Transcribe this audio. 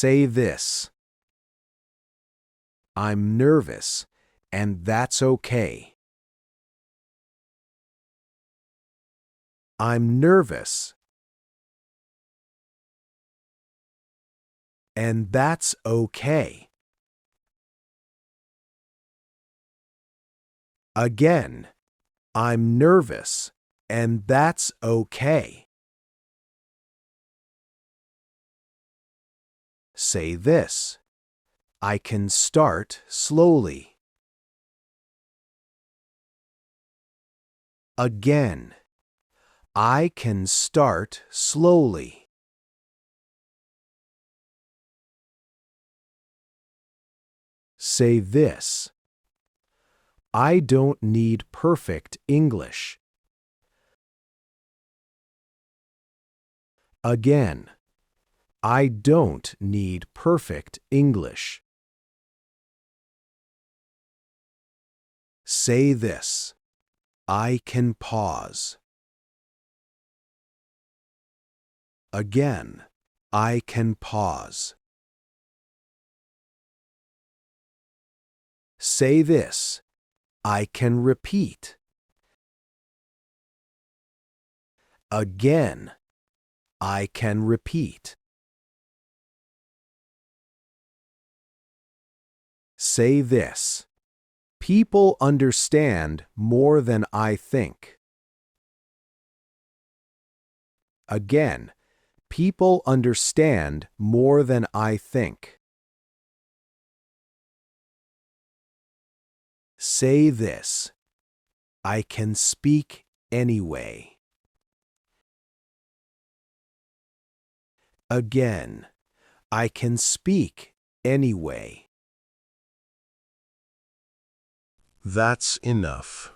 Say this. I'm nervous, and that's okay. I'm nervous, and that's okay. Again, I'm nervous, and that's okay. Say this. I can start slowly. Again, I can start slowly. Say this. I don't need perfect English. Again, I don't need perfect English. Say this. I can pause. Again, I can pause. Say this. I can repeat. Again, I can repeat. Say this. People understand more than I think. Again, people understand more than I think. Say this. I can speak anyway. Again, I can speak anyway. That's enough.